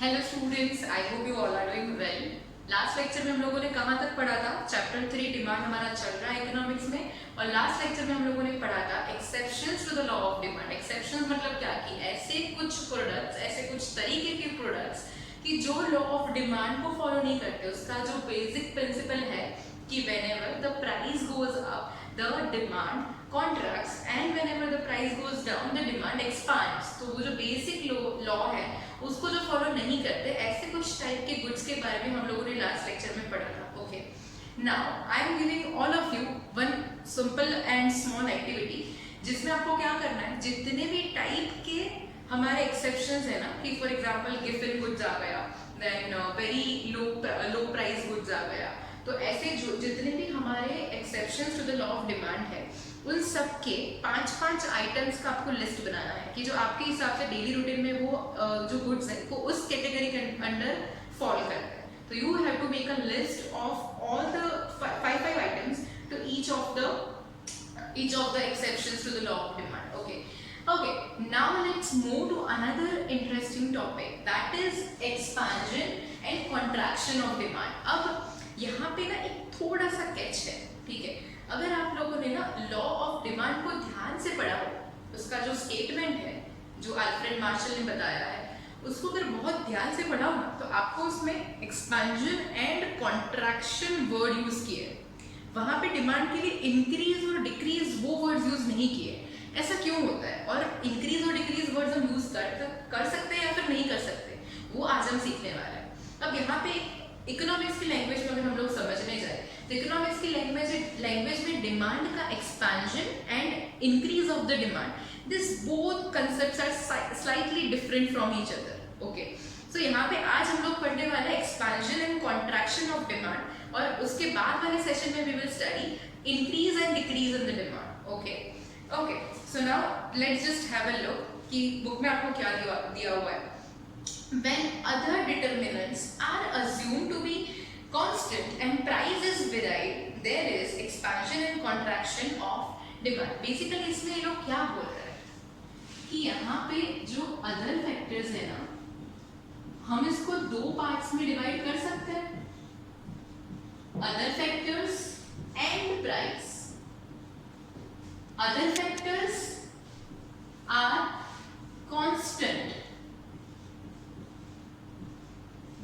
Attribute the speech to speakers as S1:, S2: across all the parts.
S1: Hello students, I hope you all are doing well. Last lecture में हम लोगों ने कहाँ तक पढ़ा था? चैप्टर 3 डिमांड हमारा चल रहा है इकोनॉमिक्स में, और लास्ट लेक्चर में हम लोगों ने पढ़ा था exceptions to the law of demand. Exceptions मतलब क्या कि ऐसे कुछ प्रोडक्ट्स, ऐसे कुछ तरीके के प्रोडक्ट्स कि जो लॉ ऑफ डिमांड को फॉलो नहीं करते। उसका जो बेसिक प्रिंसिपल है कि whenever the price goes up the demand contracts and whenever the price goes down the demand expands. तो वो जो बेसिक लॉ है उसको जो फॉलो नहीं करते, ऐसे कुछ टाइप के गुड्स के बारे में हम लोगों ने लास्ट लेक्चर में पढ़ा था। Okay, now I am giving all of you one simple and small activity, जिसमें आपको क्या करना है, जितने भी टाइप के हमारे एक्सेप्शंस है ना, कि फॉर एग्जांपल गिवन गुड्स आ गया, then very low price goods आ गया, तो ऐसे जो जितने भी हमारे exceptions to the law of demand है, उन सब के 5-5 आइटम्स का आपको लिस्ट बनाना है कि जो आपके हिसाब से डेली रूटीन में वो जो गुड्स है वो उस कैटेगरी के अंडर फॉल करता है। तो you have to make a list of all the 5 items to each of the exceptions to the law of demand. Okay, now let's move to another interesting topic, that is expansion and contraction of demand. अब यहाँ पे ना एक थोड़ा सा catch है, ठीक है। अगर आप लोगों ने ना लॉ ऑफ डिमांड को ध्यान से पढ़ा हो, उसका जो स्टेटमेंट है जो अल्फ्रेड मार्शल ने बताया है, उसको अगर बहुत ध्यान से पढ़ा हो ना, तो आपको उसमें expansion and contraction word use किए, वहां पे डिमांड के लिए इंक्रीज और डिक्रीज वो वर्ड्स यूज नहीं किए। ऐसा क्यों होता है, और इंक्रीज और डिक्रीज वर्ड्स हम यूज कर सकते हैं या फिर नहीं कर सकते, वो आज हम सीखने वाले हैं। अब यहाँ पे इकोनॉमिक्स की लैंग्वेज में अगर हम लोग समझने जाए, तो इकोनॉमिक्स की लैंग्वेज में डिमांड का expansion and increase of the demand, this both concepts are slightly different from each other. Okay, so यहाँ पे आज हम लोग पढ़ने वाले हैं expansion and contraction of demand, और उसके बाद वाले सेशन में we will study increase and decrease in the demand. Okay, so now let's just have a look कि बुक में आपको क्या दिया हुआ है। When other determinants are assumed to be constant and price is varied, there is expansion and contraction of demand. Basically इसमें ये लोग क्या बोल रहे हैं कि यहाँ पे जो other factors है ना, हम इसको दो पार्ट्स में डिवाइड कर सकते हैं, other factors and price. Other factors are constant.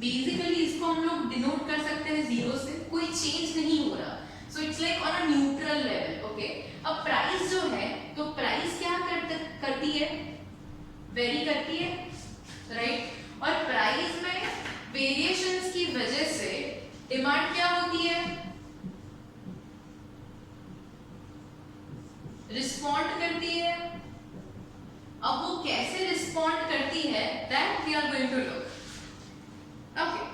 S1: Basically इसको हम लोग डिनोट कर सकते हैं जीरो से, कोई चेंज नहीं हो रहा, so it's like on a neutral level. Okay, अब प्राइस जो है, तो प्राइस क्या करती है, वेरी करती है, राइट। और प्राइस में वेरिएशंस की वजह से डिमांड क्या होती है, रिस्पॉन्ड करती है। अब वो कैसे रिस्पॉन्ड करती है, that we are going to look. Okay,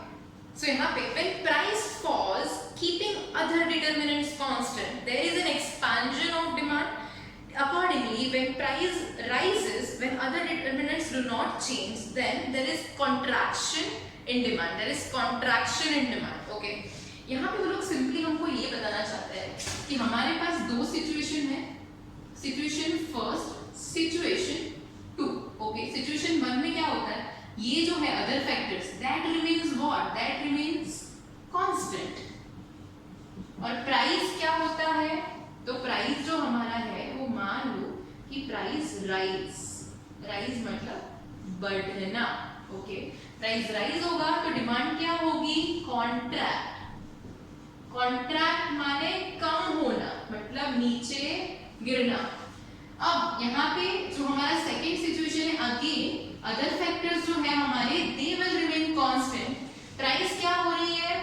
S1: so यहाँ पे when price falls, keeping other determinants constant, there is an expansion of demand. Accordingly, when price rises, when other determinants do not change, then there is contraction in demand. There is contraction in demand. Okay, यहाँ पे वो लोग simply हमको ये बताना चाहते हैं कि हमारे पास दो सिचुएशन है, situation first, situation two. Okay, situation one में क्या होता है, ये जो है other factors, that remains what, that remains constant. और प्राइस क्या होता है, तो प्राइस जो हमारा है वो मान लो कि प्राइस राइज मतलब बढ़ना। ओके, प्राइस राइज होगा तो डिमांड क्या होगी, कॉन्ट्रैक्ट माने कम होना, मतलब नीचे गिरना। अब यहाँ पे जो हमारा सेकेंड सिचुएशन है, अगेन अदर फैक्टर्स जो है हमारे, they will remain constant. Price क्या हो रही है,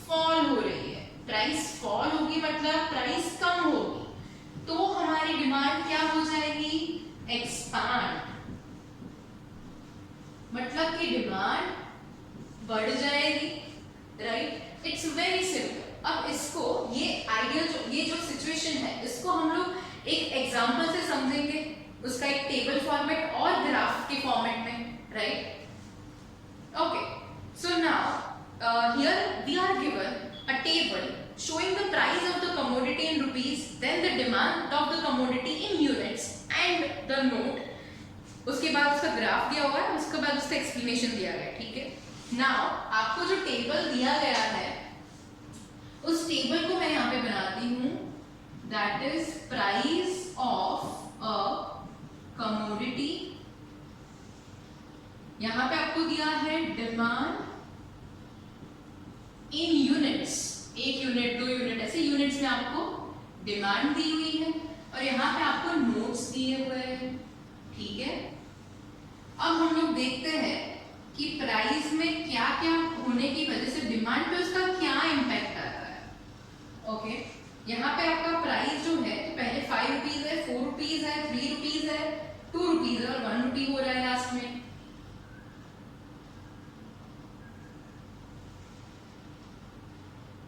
S1: फॉल हो रही है, प्राइस फॉल होगी मतलब प्राइस कम होगी, तो हमारी डिमांड क्या हो जाएगी, एक्सपांड, मतलब कि डिमांड बढ़ जाएगी, राइट। It's very simple. अब इसको ये आइडिया ये जो सिचुएशन है, इसको हम लोग एक एग्जांपल से समझेंगे, उसका एक टेबल फॉर्मेट और ग्राफ के फॉर्मेट में, right. Okay, so now here we are given a table showing the price of the commodity in rupees, then the demand of the commodity in units and the note, उसके बाद उसका graph दिया हुआ है, उसके बाद उसका एक्सप्लेनेशन दिया गया है, ठीक है। नाउ आपको जो टेबल दिया गया है उस टेबल को मैं यहाँ पे बनाती हूँ, that is price of a commodity. यहाँ पे आपको दिया है demand in units, 1 unit 2 unit ऐसे यूनिट्स में आपको डिमांड दी हुई है, और यहाँ पे आपको नोट्स दिए हुए हैं, ठीक है। अब हम लोग देखते हैं कि प्राइस में क्या क्या होने की वजह से डिमांड पे उसका क्या इम्पैक्ट आता है। ओके, यहाँ पे आपका प्राइस जो है तो पहले 5 रुपीज है, 4 रुपीज है, 3 रुपीज है, 2 रुपीज है और 1 रुपी हो रहा है लास्ट में।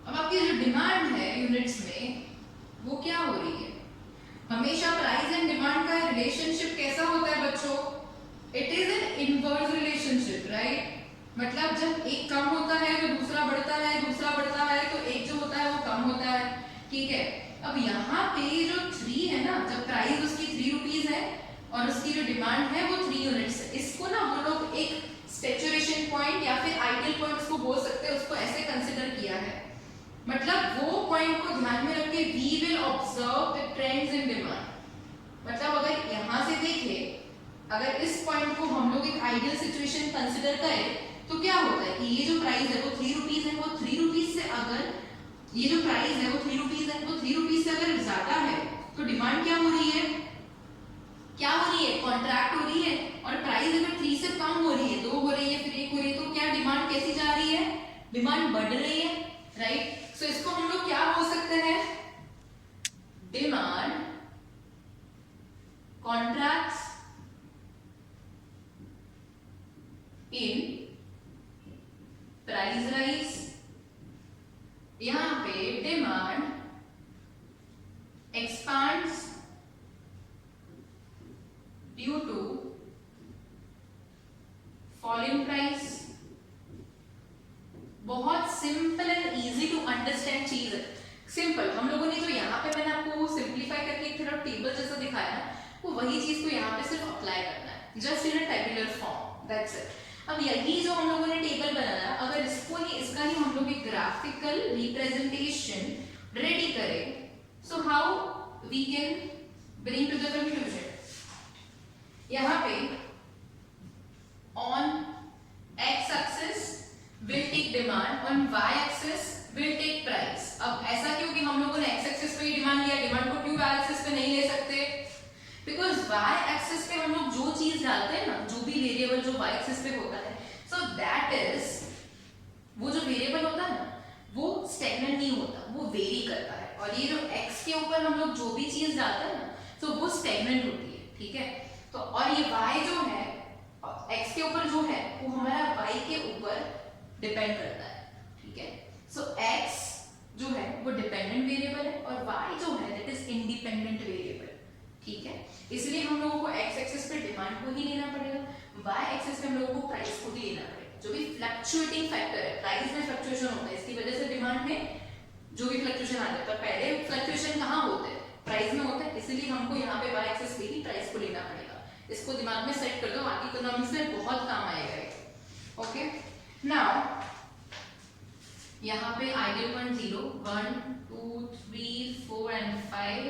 S1: अब आपकी जो डिमांड है यूनिट्स में वो क्या हो रही है। हमेशा प्राइस एंड डिमांड का रिलेशनशिप कैसा होता है बच्चों, it is an inverse relationship, right. मतलब जब एक कम होता है तो दूसरा बढ़ता है, दूसरा बढ़ता है तो एक जो होता है वो कम होता है, ठीक है। अब यहाँ पे जो 3 है ना, जब प्राइस उसकी 3 रुपीज है और उसकी जो डिमांड है वो 3 यूनिट्स है, इसको ना वो लोग एक सैचुरेशन पॉइंट या फिर आइडियल पॉइंट उसको बोल सकते हैं, उसको ऐसे कंसिडर किया है। मतलब वो पॉइंट को ध्यान में रख के we will observe the trends in demand. मतलब अगर यहाँ से देखें, अगर इस पॉइंट को हम लोग एक आइडियल सिचुएशन कंसिडर करें तो क्या होता है कि ये जो प्राइस है वो 3 रुपीज है, वो 3 रुपीज से अगर ये जो प्राइस है वो 3 रुपीज है, वो 3 रुपीज से अगर ज्यादा है तो डिमांड क्या हो रही है, क्या हो रही है, कॉन्ट्रैक्ट हो रही है। और प्राइस अगर 3 से कम हो रही है, 2 हो रही है, फिर 1 हो रही है, तो क्या डिमांड कैसी जा रही है, डिमांड बढ़ रही है, राइट। सो इसको हम लोग क्या बोल सकते हैं, demand contracts in price rise. यहां पे demand expands due to fall in price. बहुत simple and easy to understand चीज है, सिंपल। हम लोगों ने जो यहाँ पे मैंने आपको सिंप्लीफाई करके एक थोड़ा टेबल जैसा दिखाया ना, वो वही चीज को यहाँ पे सिर्फ अप्लाई करना है, just in a tabular form, that's it. अब यही जो हम लोगों ने टेबल बनाया, अगर इसका ही हम लोग एक ग्राफिकल रिप्रेजेंटेशन रेडी करें, so how we can bring to the conclusion. यहाँ पे on X axis will take demand, on y axis will take price। अब ऐसा क्यों कि हम लोगों ने x axis पे ही डिमांड लिया, डिमांड को क्यों y axis पे नहीं ले सकते, बिकॉज y axis पे हम लोग जो चीज डालते हैं ना, जो भी वेरिएबल जो y axis पे होता है, सो दैट इज वो जो वेरिएबल होता है ना वो स्टेगनेंट नहीं होता, वो वेरी करता है। और ये जो x के ऊपर हम लोग जो भी चीज डालते हैं ना, तो वो स्टेगनेंट होती है, ठीक है। तो और ये y जो है x के ऊपर जो है वो हमारा y के ऊपर डिपेंड करता है, ठीक है। सो x जो है वो डिपेंडेंट वेरिएबल है और y जो है दैट इज इंडिपेंडेंट वेरिएबल, ठीक है। इसलिए हम लोगों को x एक्सिस पे डिमांड को ही लेना पड़ेगा, y एक्सिस पे हम लोगों को प्राइस को ही लेना पड़ेगा। जो भी फ्लक्चुएटिंग फैक्टर है, प्राइस में फ्लक्चुएशन होता है, इसकी वजह से डिमांड में जो भी फ्लक्चुएशन आता है, पर पहले फ्लक्चुएशन कहाँ होते हैं, प्राइस में होता है। इसलिए हमको यहाँ पे y एक्सिस पे ही प्राइस को लेना पड़ेगा। इसको दिमाग में सेट कर दो, आगे इकोनॉमिक्स में बहुत काम आएगा ये, ओके। नाउ यहाँ पे आइडियल पॉइंट 0 1 2 3 4 एंड 5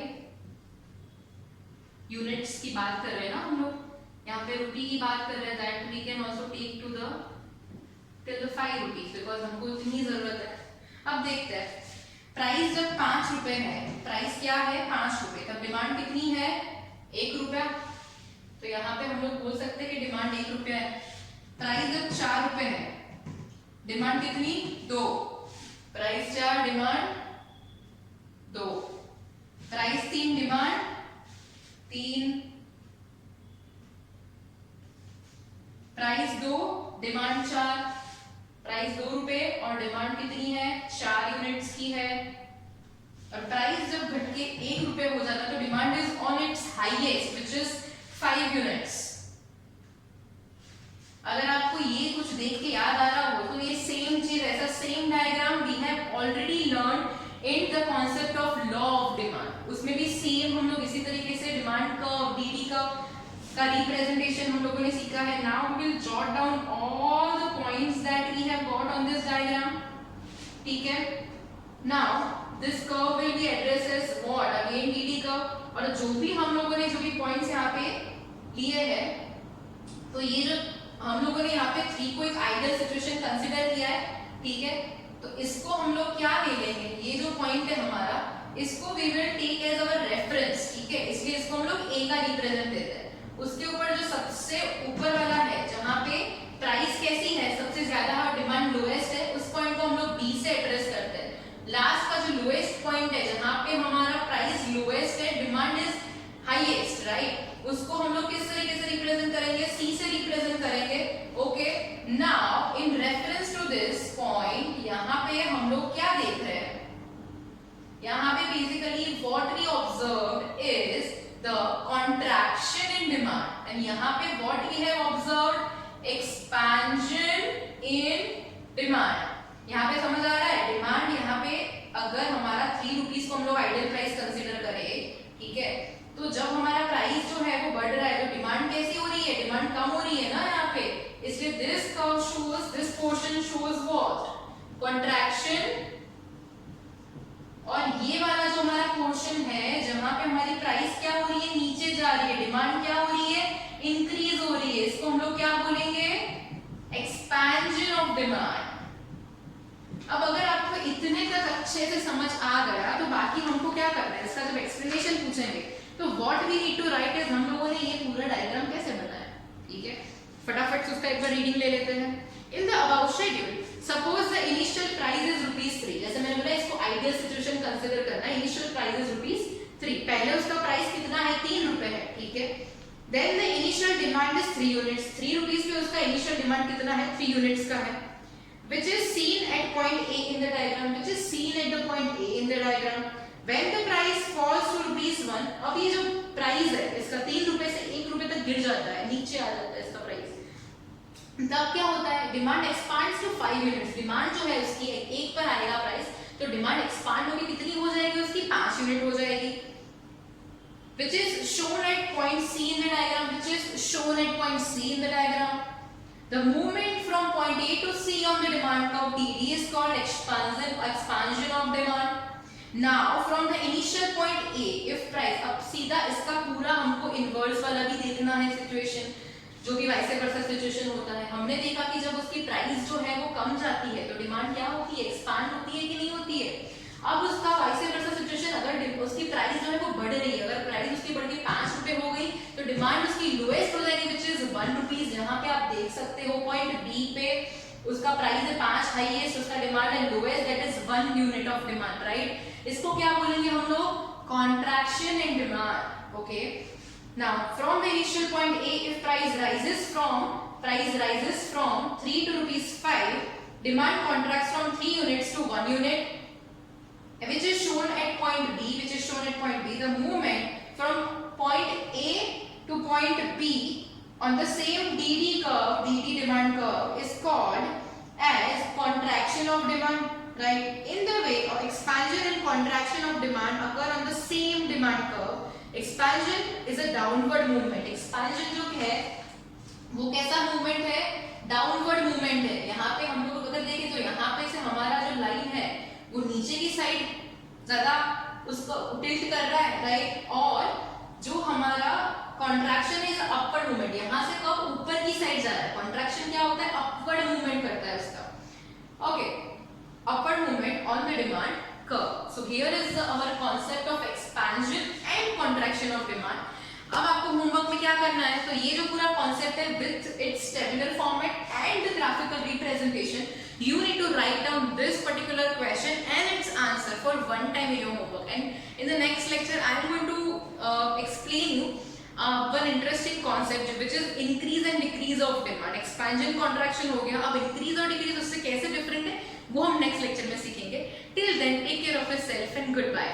S1: यूनिट्स की बात कर रहे हैं ना हम लोग, यहाँ पे रुपी की बात कर रहे हैं, that we can also take to the till the 5 rupees, because हमको इतनी जरूरत है। अब देखते हैं, प्राइस जब 5 रुपए है, प्राइस क्या है 5 रुपए, तब डिमांड कितनी है 1 रुपया, तो यहाँ पे हम लोग बोल सकते हैं कि डिमांड 1 रुपया है। प्राइस जब 4 रुपए है, डिमांड कितनी 2, price 4 demand 2, price 3 demand 3, price 2 demand 4, price 2 रुपए और डिमांड कितनी है 4 यूनिट्स की है। और प्राइस जब घट के 1 रुपए हो जाता है तो demand is on it's highest which is 5 units. अगर आपको ये कुछ देख के याद आ रहा हो तो ये सेम चीज, ऐसा same diagram we have already learn in the concept of law of demand. उसमें भी सेम हम लोग इसी तरीके से डिमांड कर्व, डीडी कर्व का रिप्रेजेंटेशन हम लोगों ने सीखा है। Now we will jot down all the points that we have got on this diagram. ठीक है, now this curve will be addressed as what? Again DD curve. और जो भी हम लोगों ने जो भी points यहाँ पे लिए हैं, तो ये जो हम लोगों ने यहाँ पे 3 को एक आइडियल सिचुएशन कंसीडर किया है, ठीक है, तो इसको हम लोग क्या ले लेंगे, ये जो पॉइंट है हमारा, इसको we will take as our reference, ठीक है, इसलिए इसको हम लोग A का रिप्रेजेंट देते हैं। उसके ऊपर जो सबसे ऊपर वाला है, जहाँ पे प्राइस कैसी है, सबसे ज्यादा और डिमांड लोएस्ट है, उस पॉइंट को हम लोग B से एड्रेस करते हैं। लास्ट का जो लोएस्ट पॉइंट है, जहाँ पे हमारा प्राइस लोएस्ट है, डिमांड इज हाईएस्ट, राइट, उसको हम लोग किस तरीके से रिप्रेजेंट करेंगे, C से रिप्रेजेंट करेंगे। Okay, now in reference to this point, यहाँ पे हम लोग क्या देख रहे हैं, यहाँ पे basically what we observed is the contraction in demand, and यहाँ पे what we have observed, expansion in demand. यहाँ पे समझ आ रहा है, डिमांड यहाँ पे अगर हमारा 3 रुपीज को हम लोग आइडियल प्राइस कंसीडर करें, ठीक है, तो जब हमारा प्राइस जो है वो बढ़ रहा है, तो डिमांड कैसी हो रही है, डिमांड कम हो रही है ना यहाँ पे, इसलिए this curve shows, this portion shows what, contraction, और ये वाला जो हमारा पोर्शन है जहां पे हमारी प्राइस क्या हो रही है, नीचे जा रही है, डिमांड क्या हो रही है, इंक्रीज हो रही है, इसको हम लोग क्या बोलेंगे, एक्सपेंशन ऑफ डिमांड। अब अगर आपको इतने तक अच्छे से समझ आ गया, तो बाकी हमको क्या करना है, इसका जब एक्सप्लेनेशन पूछेंगे तो what we need to write is, हम लोगों ने ये पूरा डायग्राम कैसे बनाया, ठीक है, फटाफट से उसका एक बार रीडिंग ले लेते हैं। In the about schedule, suppose the initial price is ₹3, जैसे मैंने बोला इसको आइडियल सिचुएशन कंसीडर करना है, इनिशियल प्राइस इज ₹3, पहले उसका प्राइस कितना है, ₹3 है, ठीक है, then the initial demand is 3 units, ₹3 पे उसका इनिशियल डिमांड कितना है, 3 यूनिट्स का है, which is seen at point A in the diagram, which is seen at the point A in the diagram. When the price falls to ₹1, अब ये जो price है इसका ₹3 से ₹1 तक गिर जाता है, नीचे आ जाता है इसका प्राइस, तब क्या होता है, demand expands to 5 units, demand जो है उसकी 1 पर आएगा प्राइस, तो डिमांड एक्सपांड होगी, कितनी हो जाएगी उसकी, 5 यूनिट हो जाएगी, which is shown at point C in the diagram, which is shown at point C in the diagram. The movement from point A to C on the demand curve TD is called expansion of demand. Now from the initial point A, if price, अब सीधा इसका पूरा हमको inverse वाला भी देखना है situation, जो भी वाइस वर्सा सिचुएशन होता है। हमने देखा कि जब उसकी प्राइस जो है वो कम जाती है तो डिमांड क्या होती है, एक्सपांड होती है कि नहीं होती है। अब उसका वाइस वर्सा सिचुएशन, अगर उसकी प्राइस जो है वो बढ़ रही है, अगर प्राइस उसकी बढ़ के ₹5 हो गई तो डिमांड उसकी लोएस्ट हो जाएगी, विच इज ₹1। यहाँ पे आप देख सकते हो पॉइंट बी पे उसका प्राइस है 5 हाईएस्ट, उसका डिमांड है lowest, that is 1 unit of demand, right. इसको क्या बोलेंगे हम लोग, contraction in demand. Okay, now from the initial point A, if price rises from 3 to ₹5, demand contracts from 3 units to 1 unit, which is shown at point B. The movement from point A to point B on the same DD demand curve is called as contraction of demand, right? In the way of expansion and contraction of demand occur on the same demand curve. Expansion is a downward movement. Expansion जो है वो कैसा movement है, downward movement है। यहाँ पे हम लोग अगर देखें तो यहाँ पे से हमारा जो लाइन है वो नीचे की साइड ज्यादा उसको टिल्ट कर रहा है, राइट, और जो हमारा कॉन्ट्रैक्शन इज अपवर्ड मूवमेंट, यहाँ से कब ऊपर की साइड जा रहा है, कॉन्ट्रैक्शन क्या होता है, अपवर्ड मूवमेंट करता है उसका। Okay, upward movement on the demand curve. So here is our concept of expansion and contraction of demand. अब आपको होमवर्क में क्या करना है, तो ये जो पूरा कॉन्सेप्ट है with its tabular format and the graphical representation, you need to write down this particular question and its answer for one time in your homework, and in the next lecture I am going to explain you one interesting concept which is increase and decrease of demand. expansion contraction हो गया, अब increase और decrease उससे कैसे different है वो हम next lecture में सीखेंगे। Till then take care of yourself and goodbye.